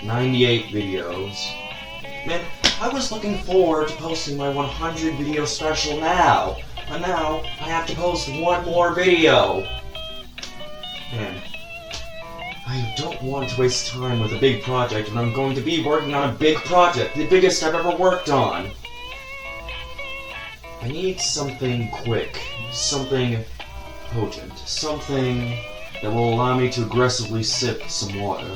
98 videos. Man, I was looking forward to posting my 100 video special now, but now I have to post one more video. Man, I don't want to waste time with a big project when I'm going to be working on a big project, the biggest I've ever worked on. I need something quick, something potent, something that will allow me to aggressively sip some water.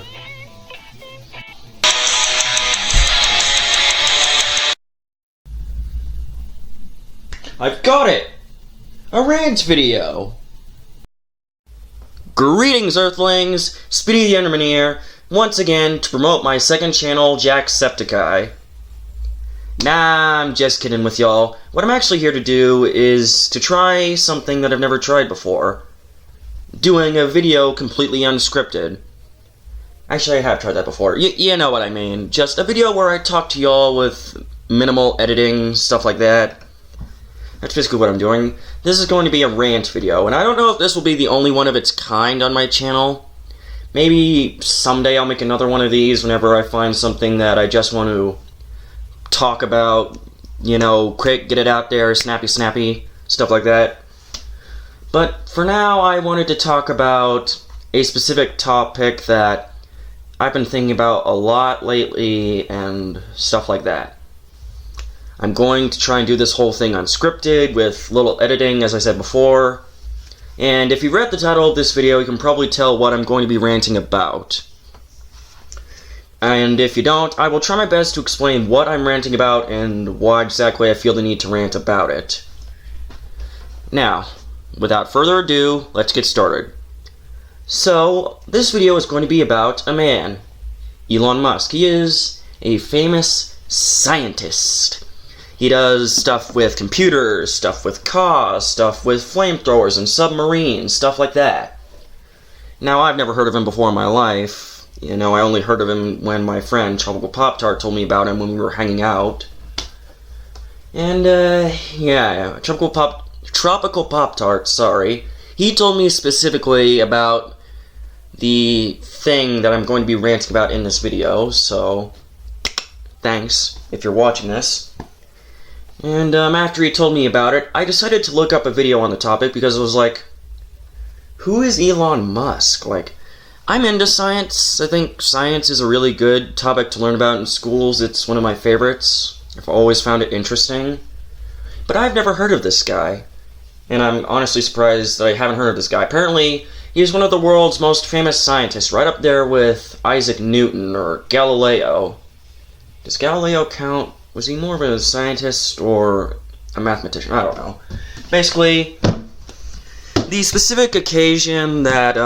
I've got it! A rant video! Greetings, Earthlings! Speedy the Enderman here, once again to promote my second channel, Jacksepticeye. Nah, I'm just kidding with y'all. What I'm actually here to do is to try something that I've never tried before. Doing a video completely unscripted. Actually, I have tried that before. You know what I mean. Just a video where I talk to y'all with minimal editing, stuff like that. That's basically what I'm doing. This is going to be a rant video, and I don't know if this will be the only one of its kind on my channel. Maybe someday I'll make another one of these whenever I find something that I just want to talk about, you know, quick, get it out there, snappy, stuff like that. But for now, I wanted to talk about a specific topic that I've been thinking about a lot lately and stuff like that. I'm going to try and do this whole thing unscripted with little editing, as I said before. And if you read the title of this video, you can probably tell what I'm going to be ranting about. And if you don't, I will try my best to explain what I'm ranting about and why exactly I feel the need to rant about it. Now, without further ado, let's get started. So, this video is going to be about a man, Elon Musk. He is a famous scientist. He does stuff with computers, stuff with cars, stuff with flamethrowers and submarines, stuff like that. Now, I've never heard of him before in my life. You know, I only heard of him when my friend Tropical Pop-Tart told me about him when we were hanging out. And, yeah, Tropical Pop-Tart, sorry. He told me specifically about the thing that I'm going to be ranting about in this video, so thanks if you're watching this. And after he told me about it, I decided to look up a video on the topic because it was like, who is Elon Musk? Like, I'm into science. I think science is a really good topic to learn about in schools. It's one of my favorites. I've always found it interesting. But I've never heard of this guy. And I'm honestly surprised that I haven't heard of this guy. Apparently, he's one of the world's most famous scientists, right up there with Isaac Newton or Galileo. Does Galileo count? Was he more of a scientist or a mathematician? I don't know. Basically, the specific occasion that,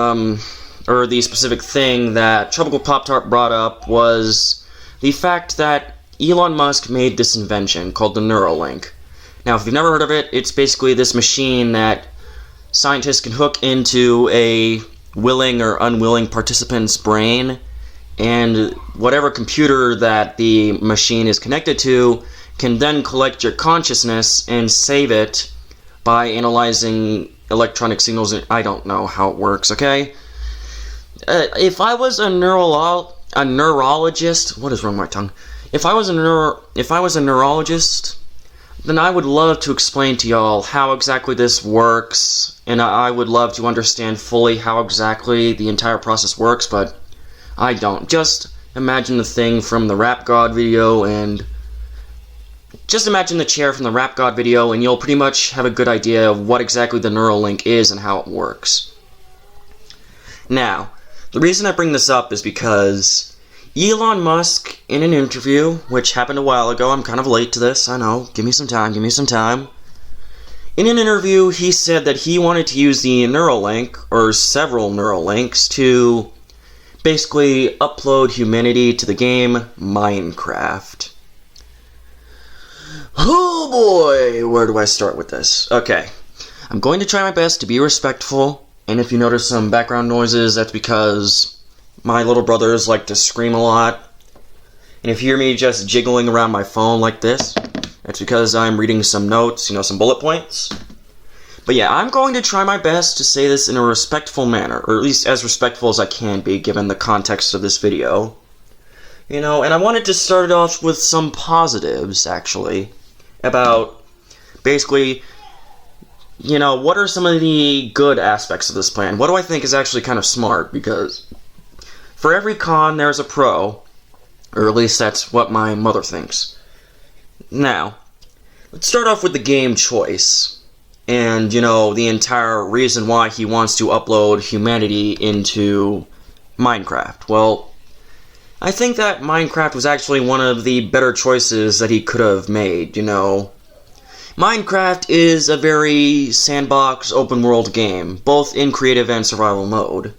or the specific thing that Tropical Pop-Tart brought up was the fact that Elon Musk made this invention called the Neuralink. Now, if you've never heard of it, it's basically this machine that scientists can hook into a willing or unwilling participant's brain, and whatever computer that the machine is connected to can then collect your consciousness and save it by analyzing electronic signals. I don't know how it works, okay? If I was a neurologist, what is wrong with my tongue? If I was a neurologist, then I would love to explain to y'all how exactly this works, and I would love to understand fully how exactly the entire process works, but I don't. Just imagine the thing from the Rap God video, and just imagine the chair from the Rap God video, and you'll pretty much have a good idea of what exactly the Neuralink is and how it works. Now, the reason I bring this up is because Elon Musk, in an interview, which happened a while ago, I'm kind of late to this, I know, give me some time. In an interview, he said that he wanted to use the Neuralink, or several Neuralinks, to basically upload humanity to the game Minecraft. Oh boy, where do I start with this? Okay, I'm going to try my best to be respectful, and if you notice some background noises, that's because my little brothers like to scream a lot. And if you hear me just jiggling around my phone like this, that's because I'm reading some notes, you know, some bullet points. But yeah, I'm going to try my best to say this in a respectful manner, or at least as respectful as I can be, given the context of this video. And I wanted to start it off with some positives, actually, about, basically, what are some of the good aspects of this plan? What do I think is actually kind of smart? Because for every con, there's a pro, or at least that's what my mother thinks. Now, let's start off with the game choice. And, the entire reason why he wants to upload humanity into Minecraft. Well, I think that Minecraft was actually one of the better choices that he could have made, Minecraft is a very sandbox, open-world game, both in creative and survival mode.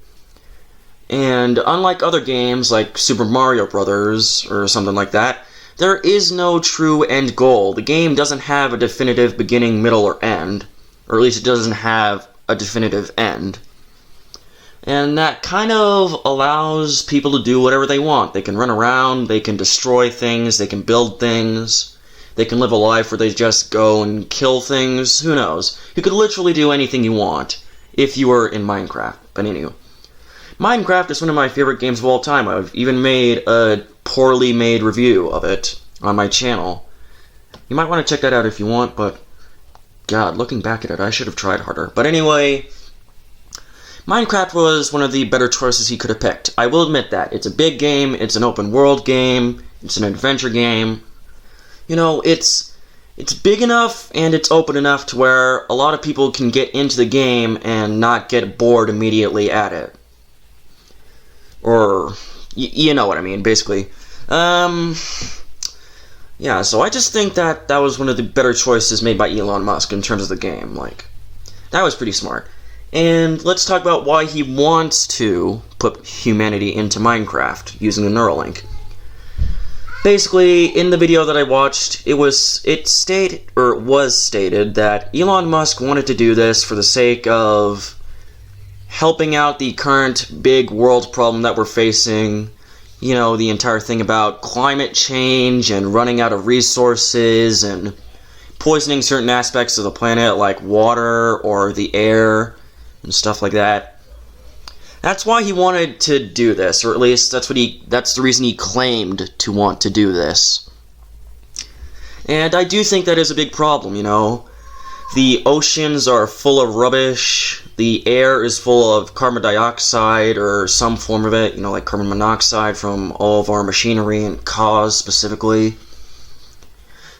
And unlike other games like Super Mario Bros. Or something like that, there is no true end goal. The game doesn't have a definitive beginning, middle, or end. Or at least it doesn't have a definitive end. And that kind of allows people to do whatever they want. They can run around, they can destroy things, they can build things, they can live a life where they just go and kill things, who knows. You could literally do anything you want if you were in Minecraft. But anyway, Minecraft is one of my favorite games of all time. I've even made a poorly made review of it on my channel. You might want to check that out if you want, but God, looking back at it, I should have tried harder. But anyway, Minecraft was one of the better choices he could have picked. I will admit that. It's a big game, it's an open world game, it's an adventure game. It's big enough and it's open enough to where a lot of people can get into the game and not get bored immediately at it. Or, you know what I mean, basically. Yeah, so I just think that was one of the better choices made by Elon Musk in terms of the game. That was pretty smart. And let's talk about why he wants to put humanity into Minecraft using the Neuralink. Basically, in the video that I watched, it was stated that Elon Musk wanted to do this for the sake of helping out the current big world problem that we're facing. The entire thing about climate change and running out of resources and poisoning certain aspects of the planet like water or the air and stuff like that. That's why he wanted to do this, or at least that's the reason he claimed to want to do this. And I do think that is a big problem, The oceans are full of rubbish. The air is full of carbon dioxide or some form of it, like carbon monoxide from all of our machinery and cars specifically.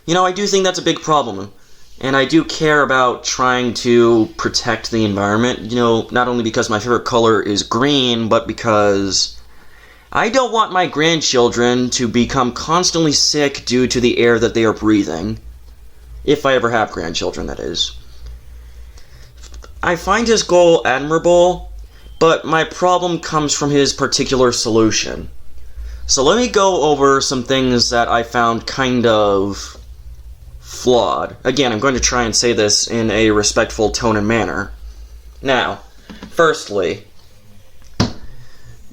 I do think that's a big problem. And I do care about trying to protect the environment, not only because my favorite color is green, but because I don't want my grandchildren to become constantly sick due to the air that they are breathing. If I ever have grandchildren, that is. I find his goal admirable, but my problem comes from his particular solution. So let me go over some things that I found kind of flawed. Again, I'm going to try and say this in a respectful tone and manner. Now, firstly,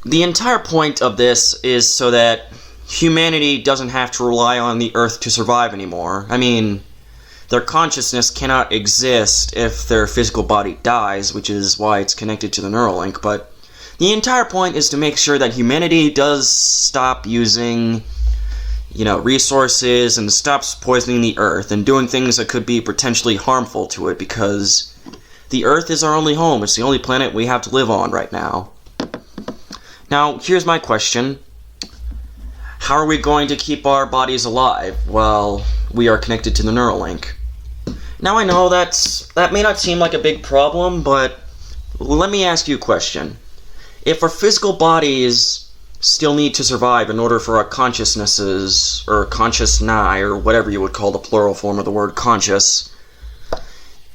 the entire point of this is so that humanity doesn't have to rely on the Earth to survive anymore. I mean, their consciousness cannot exist if their physical body dies, which is why it's connected to the Neuralink, but the entire point is to make sure that humanity does stop using, resources and stops poisoning the Earth and doing things that could be potentially harmful to it, because the Earth is our only home. It's the only planet we have to live on right now. Now, here's my question. How are we going to keep our bodies alive while we are connected to the Neuralink? Now, I know that may not seem like a big problem, but let me ask you a question. If our physical bodies still need to survive in order for our consciousnesses, or consciousni, or whatever you would call the plural form of the word conscious,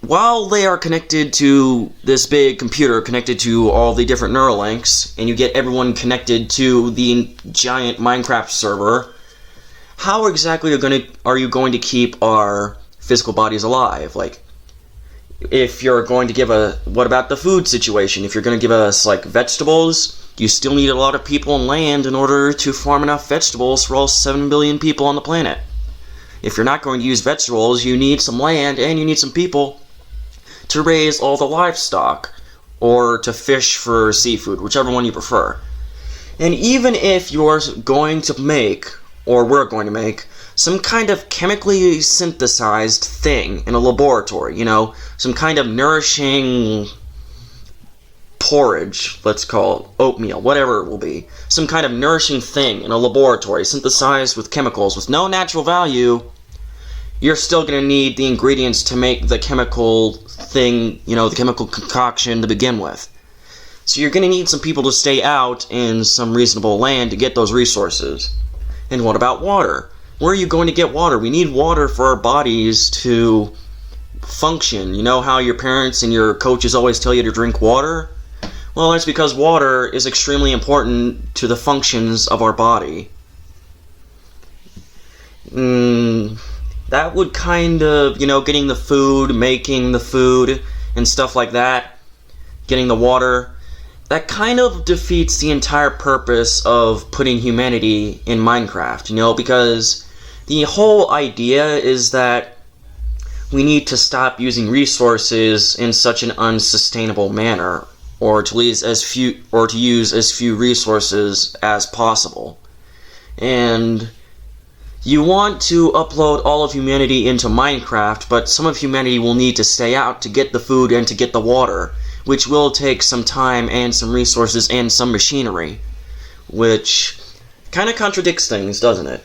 while they are connected to this big computer, connected to all the different Neuralinks, and you get everyone connected to the giant Minecraft server, how exactly are you going to keep our physical bodies alive? If you're going to what about the food situation? If you're going to give us, vegetables, you still need a lot of people and land in order to farm enough vegetables for all 7 billion people on the planet. If you're not going to use vegetables, you need some land and you need some people to raise all the livestock, or to fish for seafood, whichever one you prefer. And even if you're going to make, or we're going to make, some kind of chemically synthesized thing in a laboratory, some kind of nourishing porridge, let's call it, oatmeal, whatever it will be, some kind of nourishing thing in a laboratory synthesized with chemicals with no natural value, you're still going to need the ingredients to make the chemical thing, the chemical concoction to begin with. So you're going to need some people to stay out in some reasonable land to get those resources. And what about water? Where are you going to get water? We need water for our bodies to function. You know how your parents and your coaches always tell you to drink water? Well, that's because water is extremely important to the functions of our body. That would kind of, getting the food, making the food, and stuff like that, getting the water, that kind of defeats the entire purpose of putting humanity in Minecraft, because the whole idea is that we need to stop using resources in such an unsustainable manner, or to use as few resources as possible. And you want to upload all of humanity into Minecraft, but some of humanity will need to stay out to get the food and to get the water, which will take some time and some resources and some machinery, which kind of contradicts things, doesn't it?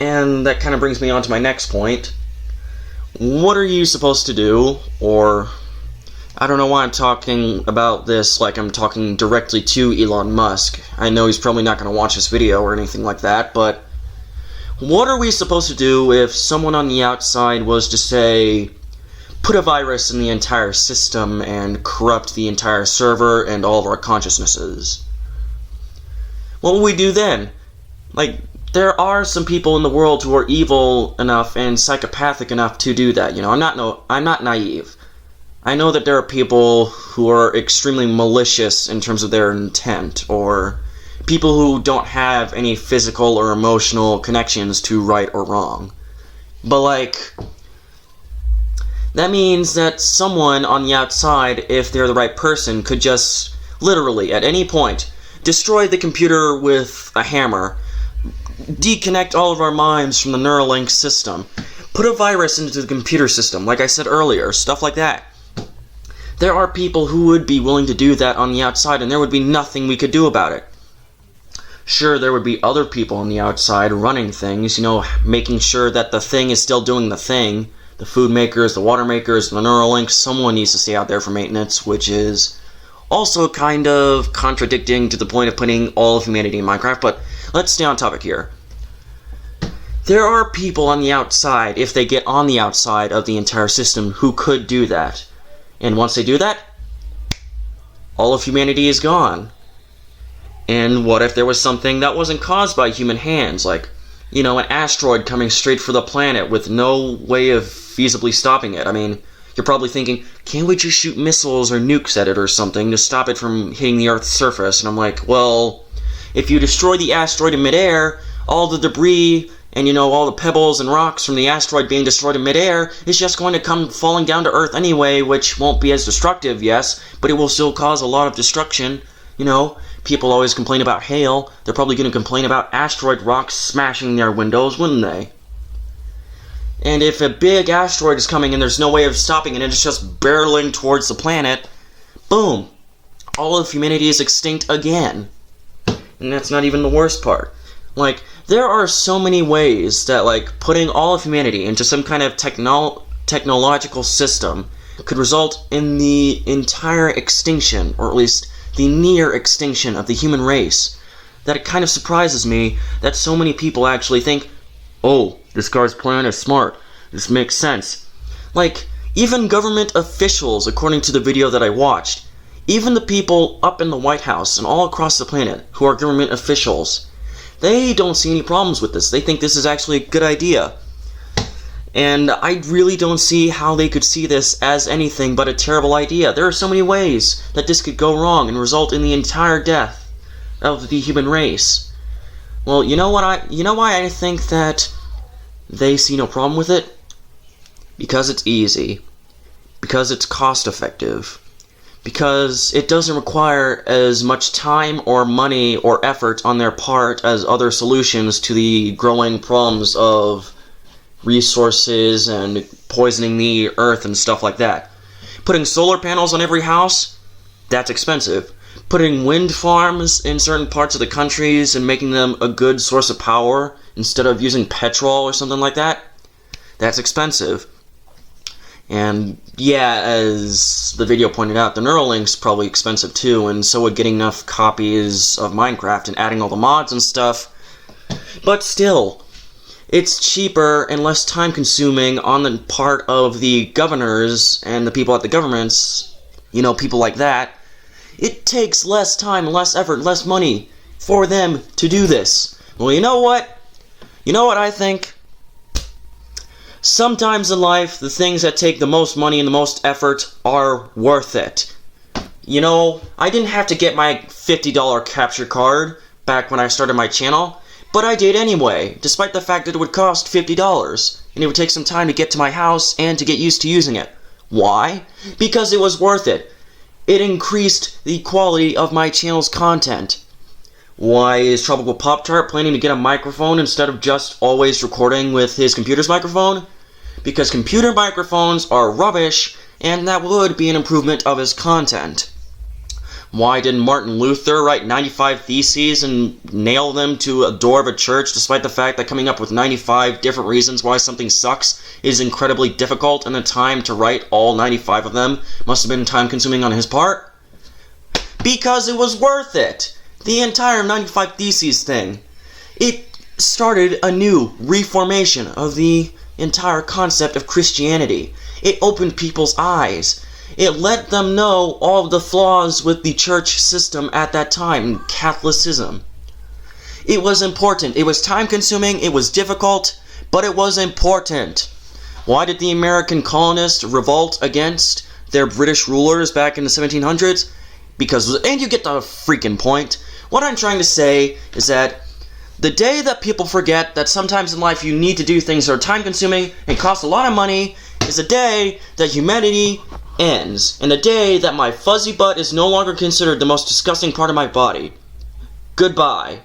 And that kind of brings me on to my next point. What are you supposed to do, or I don't know why I'm talking about this like I'm talking directly to Elon Musk. I know he's probably not going to watch this video or anything like that, but what are we supposed to do if someone on the outside was to say, put a virus in the entire system and corrupt the entire server and all of our consciousnesses? What will we do then? There are some people in the world who are evil enough and psychopathic enough to do that. I'm not naive. I know that there are people who are extremely malicious in terms of their intent, or people who don't have any physical or emotional connections to right or wrong. But that means that someone on the outside, if they're the right person, could just literally at any point destroy the computer with a hammer, deconnect all of our minds from the Neuralink system, put a virus into the computer system, like I said earlier, stuff like that. There are people who would be willing to do that on the outside, and there would be nothing we could do about it. Sure, there would be other people on the outside running things, making sure that the thing is still doing the thing. The food makers, the water makers, the Neuralink, someone needs to stay out there for maintenance, which is also kind of contradicting to the point of putting all of humanity in Minecraft, but let's stay on topic here. There are people on the outside, if they get on the outside of the entire system, who could do that. And once they do that, all of humanity is gone. And what if there was something that wasn't caused by human hands, like, an asteroid coming straight for the planet with no way of feasibly stopping it? I mean, you're probably thinking, can't we just shoot missiles or nukes at it or something to stop it from hitting the Earth's surface? And I'm like, well, if you destroy the asteroid in midair, all the debris and, all the pebbles and rocks from the asteroid being destroyed in midair is just going to come falling down to Earth anyway, which won't be as destructive, yes, but it will still cause a lot of destruction. People always complain about hail. They're probably going to complain about asteroid rocks smashing their windows, wouldn't they? And if a big asteroid is coming and there's no way of stopping it and it's just barreling towards the planet, boom, all of humanity is extinct again. And that's not even the worst part. There are so many ways that, putting all of humanity into some kind of technological system could result in the entire extinction, or at least the near extinction of the human race, that it kind of surprises me that so many people actually think, oh, this guy's plan is smart, this makes sense. Even government officials, according to the video that I watched, even the people up in the White House and all across the planet who are government officials, they don't see any problems with this. They think this is actually a good idea. And I really don't see how they could see this as anything but a terrible idea. There are so many ways that this could go wrong and result in the entire death of the human race. Well, you know why I think that they see no problem with it? Because it's easy. Because it's cost effective. Because it doesn't require as much time or money or effort on their part as other solutions to the growing problems of resources and poisoning the earth and stuff like that. Putting solar panels on every house, that's expensive. Putting wind farms in certain parts of the countries and making them a good source of power instead of using petrol or something like that, that's expensive. And yeah, as the video pointed out, the Neuralink's probably expensive too, and so would getting enough copies of Minecraft and adding all the mods and stuff. But still, it's cheaper and less time consuming on the part of the governors and the people at the governments, people like that. It takes less time, less effort, less money for them to do this. Well, you know what? You know what I think? Sometimes in life, the things that take the most money and the most effort are worth it. I didn't have to get my $50 capture card back when I started my channel, but I did anyway, despite the fact that it would cost $50, and it would take some time to get to my house and to get used to using it. Why? Because it was worth it. It increased the quality of my channel's content. Why is Tropical Pop-Tart planning to get a microphone instead of just always recording with his computer's microphone? Because computer microphones are rubbish, and that would be an improvement of his content. Why didn't Martin Luther write 95 theses and nail them to a door of a church, despite the fact that coming up with 95 different reasons why something sucks is incredibly difficult, and the time to write all 95 of them must have been time-consuming on his part? Because it was worth it! The entire 95 Theses thing. It started a new reformation of the entire concept of Christianity. It opened people's eyes. It let them know all of the flaws with the church system at that time, Catholicism. It was important. It was time-consuming. It was difficult, but it was important. Why did the American colonists revolt against their British rulers back in the 1700s? And you get the freaking point. What I'm trying to say is that the day that people forget that sometimes in life you need to do things that are time-consuming and cost a lot of money is the day that humanity ends, and the day that my fuzzy butt is no longer considered the most disgusting part of my body. Goodbye.